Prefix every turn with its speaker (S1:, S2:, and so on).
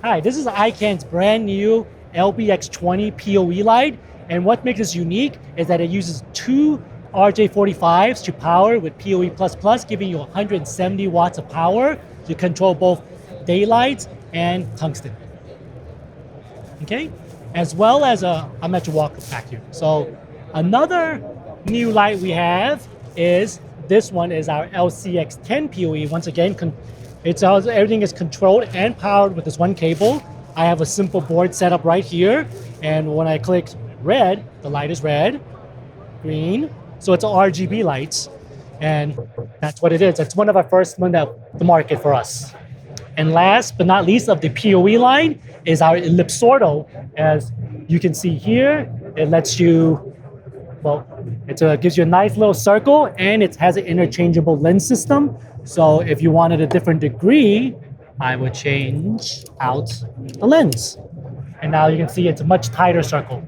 S1: Hi, this is Ikan's brand new LBX20 PoE light. And what makes this unique is that it uses two RJ45s to power with PoE++, giving you 170 watts of power to control both daylight and tungsten. Okay? As well as I'm at your walk back here. So another new light we have is this one is our LCX10 PoE. Once again, everything is controlled and powered with this one cable. I have a simple board set up right here, and when I click red, the light is red, green, so it's RGB lights, and that's what it is. It's one of our first one that the market for us. And last but not least of the PoE line is our Ellipsordo. As you can see here, it lets you, well, it gives you a nice little circle, and it has an interchangeable lens system. So if you wanted a different degree, I would change out the lens. And now you can see it's a much tighter circle.